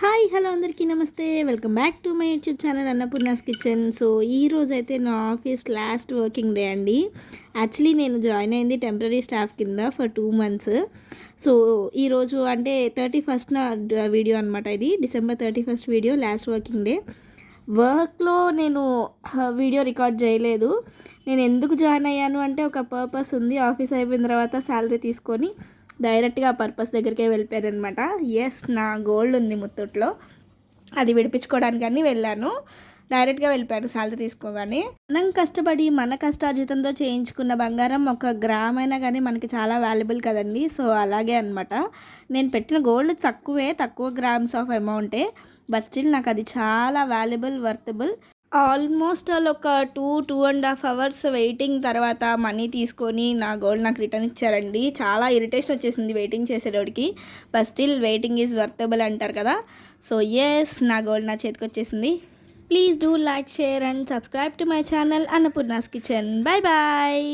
Hi hello అందరికీ నమస్తే. Welcome back to my YouTube channel Annapurna's kitchen. So ఈరోజు అయితే నా ఆఫీస్ లాస్ట్ వర్కింగ్ డే అండి. యాక్చువల్లీ నేను జాయిన్ అయింది టెంపరీ స్టాఫ్ కింద ఫర్ 2 months. సో ఈరోజు అంటే 31st వీడియో అనమాట. ఇది December 31st video, last working day. వర్క్లో నేను వీడియో రికార్డ్ చేయలేదు. నేను ఎందుకు జాయిన్ అయ్యాను అంటే ఒక పర్పస్ ఉంది. ఆఫీస్ అయిపోయిన తర్వాత శాలరీ తీసుకొని డైరెక్ట్గా ఆ పర్పస్ దగ్గరికే వెళ్ళిపోయారనమాట. ఎస్, నా గోల్డ్ ఉంది ముత్తూట్లో, అది విడిపించుకోవడానికని వెళ్ళాను. డైరెక్ట్గా వెళ్ళిపోయాను శాలరీ తీసుకోగానే. మనం కష్టపడి మన కష్టార్జితంతో చేయించుకున్న బంగారం 1 గ్రామ్ అయినా కానీ మనకి చాలా వాల్యుబుల్ కదండి. సో అలాగే అనమాట. నేను పెట్టిన గోల్డ్ తక్కువ గ్రామ్స్ ఆఫ్ అమౌంటే, బట్ స్టిల్ నాకు అది చాలా వాల్యుబుల్, వర్తబుల్. ఆల్మోస్ట్ వాళ్ళు ఒక 2.5 hours వెయిటింగ్ తర్వాత మనీ తీసుకొని నా గోల్డ్ నాకు రిటర్న్ ఇచ్చారండి. చాలా ఇరిటేషన్ వచ్చేసింది వెయిటింగ్ చేసేటోడికి, but still waiting is worthable అంటారు కదా. సో ఎస్, నా గోల్డ్ నా చేతికి వచ్చేసింది. Please do like, share and subscribe to my channel Annapurna's kitchen. Bye bye.